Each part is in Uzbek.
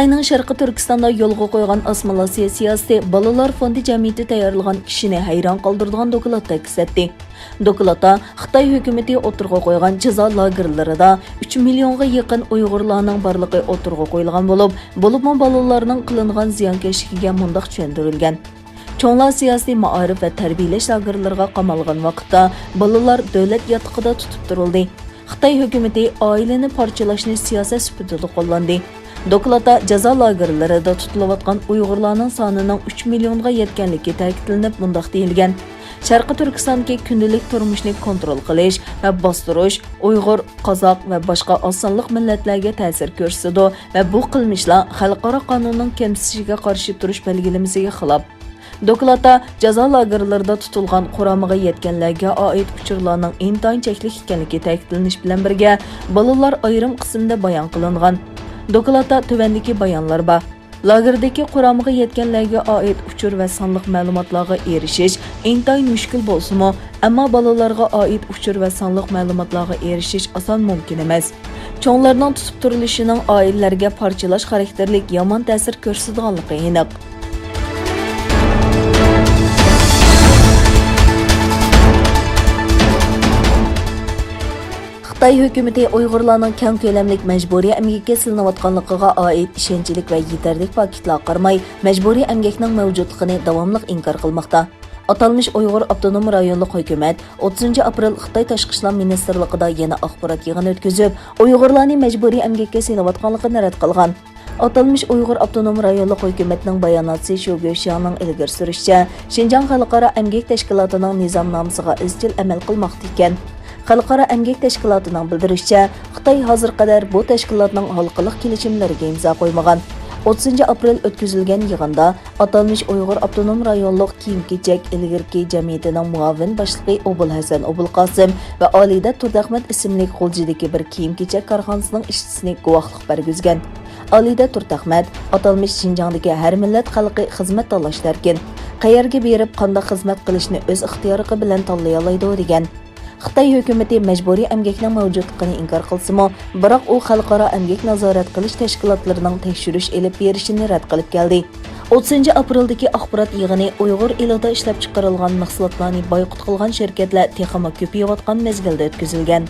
Xitayning Sharqi Turkistonda yo'lga qo'ygan osmolasiya siyosati bolalar fondi jamiyati tayyorlagan kishini hayron qoldiradigan dokladda ko'rsatdi. Dokladda Xitoy hukumatı o'tirg'a qo'ygan jazo lagerlarida 3 millionga yaqin Uyg'urlarning borligi o'tirg'a qo'yilgan bo'lib bolalarning qilingan ziyonkashligiga mundaq tushuntirilgan. Cho'nglar siyosiy ma'arif va tarbiyalash lagerlariga qamalgan vaqtda bolalar davlat yotiqida tutib turildi. Xitoy hukumatı oilani parchalashni siyosat sifatida qo'llandi. Dokladda jazo lagerlarida tutilayotgan Uyg'urlarning sonining 3 millionga yetganligi ta'kidlanib, mundaq deyilgan. Sharqi Turkistondagi kundalik turmushni kontrol qilish va bostirish Uyg'ur, Qozoq va boshqa osonliq millatlarga ta'sir ko'rsatadi va bu qilmishlar xalqaro qonunning kamsitishga qarshi turish belgilamasiga xilof. Dokladda jazo lagerlarida tutilgan quramiga yetganlarga oid uchurlarning intayin cheklik ekanligi ta'kidlanish bilan birga, bolalar ayrim qismda bayon qilingan. Dokladda tuvandagi bayonlar bor. Lagerdagi quramiga yetganlarga oid uchur va sonliq ma'lumotlarga erishish intayin mushkul bo'lsa-mu, ammo bolalarga oid uchur va sonliq ma'lumotlarga erishish oson mumkin emas. Cho'nglarning tutib turilishining oilalarga parchalash xarakterlik yomon ta'sir ko'rsatganligi aniq. Xitoy hukumatı Uyg'urlarning keng ko'lamlik majburiy emgakka silinayotganligiga oid ishonchlik va yetarli faktlar qarmay, majburiy emgakning mavjudligini davomli inkor qilmoqda. Atalmış Uyg'ur avtonom rayonlik hukumat 30 aprel Xitoy tashqi ishlar ministrligida yana axborot yig'ini o'tkazib, Uyg'urlarning majburiy emgakka silinayotganligini rad qilgan. Atalmış Uyg'ur avtonom rayonlik hukumatning bayonoti shu go'shiyaning ilgari surishicha, Xinjiang xalqaro emgak tashkilotining nizomnomasiga izchil amal qilmoqda ekan. Xalqaro emgak tashkilotining bildirishicha, Xitoy hozir qadar bu tashkilotning halqалық kelishimlariga imzo qo'ymagan. 30 aprel o'tkazilgan yig'inda atalmış Uyg'ur avtonom rayonlik kiyim-kechak ilgirki jamiyatining muavin boshlig'i Obul Hasan Obul Qosim va Olida Turdahmat ismli qo'ljidagi bir kiyim-kechak korxonasining ishchisini guvohlik bergizgan. Olida Turdahmat atalmış Xinjiangdagi har millat xalqi xizmat tanlashlarkin, qayerga berib qanday xizmat qilishni o'z ixtiyori bilan tanlay oladi degan. Xitoy hukumatı majburiy emgakning mavjudligini inkor qilsa-mu, biroq u xalqaro emgak nazorat qilish tashkilotlarining tekshirish elib berishini rad qilib keldi. 30 apreldagi axborot yig'ini Uyg'ur elida ishlab chiqarilgan mahsulotlarni boyqut qilgan shirkatlar texnik ko'payayotgan mezgilda o'tkazilgan.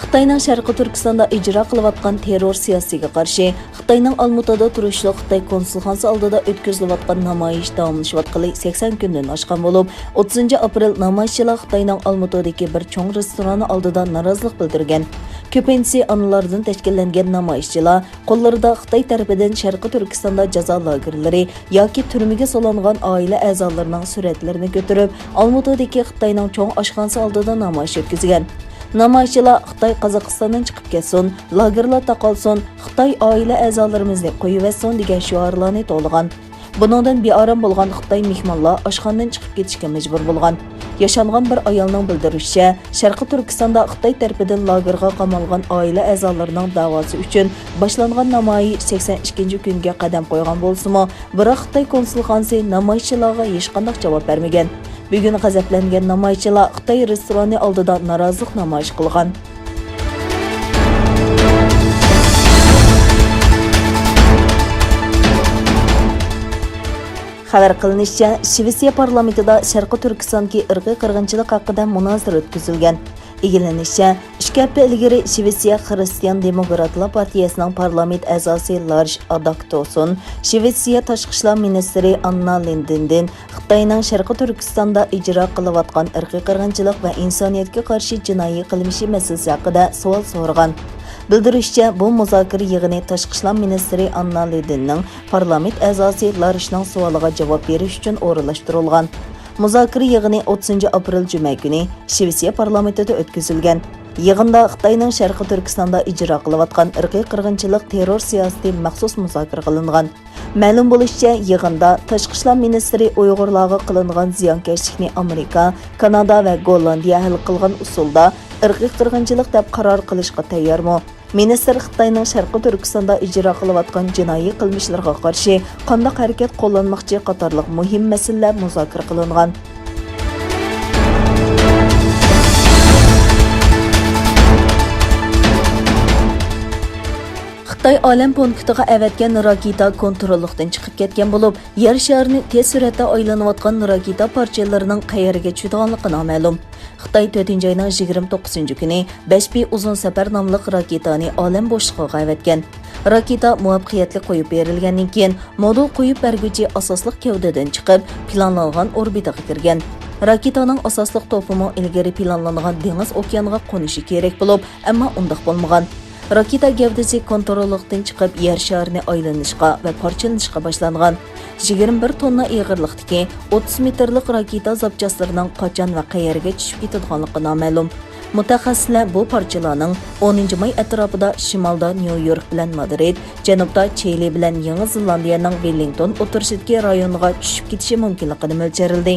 Xitoyning Sharqi Turkistonda ijro qilayotgan terror siyosatiga qarshi Xitoyning Olmutada turishli Xitoy konsulxonasi oldida o'tkazilayotgan namoyish davomlashayotgani 80 kundan oshgan bo'lib, 30 aprel namoyishchilar Xitoyning Olmutadagi bir cho'ng restorani oldida norozilik bildirgan. Ko'pincha onalardan tashkillangan namoyishchilar qo'llarida Xitoy tarafidan Sharqi Turkistonda jazo lagerlari yoki turmaga solingan oila a'zolarining suratlarini ko'tarib, Olmutadagi Xitoyning cho'ng oshxonasi oldida namoyish o'tkazgan. Namoyishchilar Xitoy Qozog'istondan chiqib ketsin, lagerlar taqolsin, Xitoy oila a'zolarimizni qo'yivsin degan shiorlarni to'lg'an. Buningdan bearam bo'lgan Xitoy mehmonlar oshxonadan chiqib ketishga majbur bo'lgan. Yashangan bir ayolning bildirishicha, Sharqi Turkistonda Xitoy tarafidan lagerga qamalgan oila a'zolarining da'vosi uchun boshlangan namoyish 82-kunga qadam qo'ygan bo'lsa-mu, biroq Xitoy konsulxonasi namoyishchilarga hech qanday javob bermagan. Bugun g'azablangan namoyishchilar Xitoy restorani oldida norozilik namoyish qilgan. Xabar qilinishicha, Shvetsiya parlamentida Sharqi Turkistondagi irqiy qirg'inchilik haqida munozara o'tkazilgan. Egilanishicha, 2 hafta ilgari Shvetsiya Xristian Demokratlar partiyasining parlament a'zosi Lars Adaktoson, Shvetsiya tashqi ishlar ministri Anna Lindindin Xitoyning Sharqi Turkistonda ijro qilayotgan irqiy qirg'inchilik va insoniyatga qarshi jinoiy qilmishi masalasi haqida savol so'ragan. Bildirishicha, bu muzokara yig'ini tashqi ishlar ministri Anna Lindinning parlament a'zosi Larsning savoliga javob berish uchun o'rinlashtirilgan. Muzokara yig'ini 30 aprel juma kuni Shvetsiya parlamentida o'tkazilgan. Yig'inda Xitoyning Sharqi Turkistonda ijro qilayotgan irqiy qirg'inchilik terror siyosati maxsus muzokara qilingan. Ma'lum bo'lishicha, yig'inda tashqi ishlar ministri Uyg'urlarga qilingan ziyonkashlikni Amerika, Kanada va Gollandiya hal qilgan usulda irqiy qirg'inchilik deb qaror qilishga tayyormi? Ministr Xitoyning Sharqi Turkistonda ijro qilayotgan jinoiy qilmishlarga qarshi qanday harakat qo'llanmoqchi qatorliq muhim masalalar muzokara qilingan. Xitoy ئالەم punktiga ئەۋەتكەن raketa كونترولدىن chiqib ketgan bo'lib, yer sharini tez suratda aylanayotgan raketa parchalarining qayerga tushadiganligi ma'lum. Xitoy 4-oyning 29-kuni 5B uzun safar nomli raketani ئالەم boshlig'iga ئەۋەتكەن. Raketa muvaffaqiyatli qo'yib berilgandan keyin modul qo'yib berguvchi asosli gavdadan chiqib, planlangan orbitaga kirgan. Raketaning asosli to'pimi ilgari planlangan dengiz okeaniga qo'nishi kerak bo'lib, ammo undaq bo'lmagan. Raketa gەvdىسى kontrollikdan chiqib yer sharini aylanishga va parchalanishga boshlangan. 21 tonna og'irlikdagi 30 metrlik raketa zapchastlarining qachon va qayerga tushib ketadiganligi noma'lum. Mutaxassislar bu parchalarning 10-may atrofida shimolda Nyu-York bilan Madrid, janubda Chili bilan Yangi Zelandiyaning Wellington o'tirishidagi rayoniga tushib ketishi mumkinligini mo'ljallandi.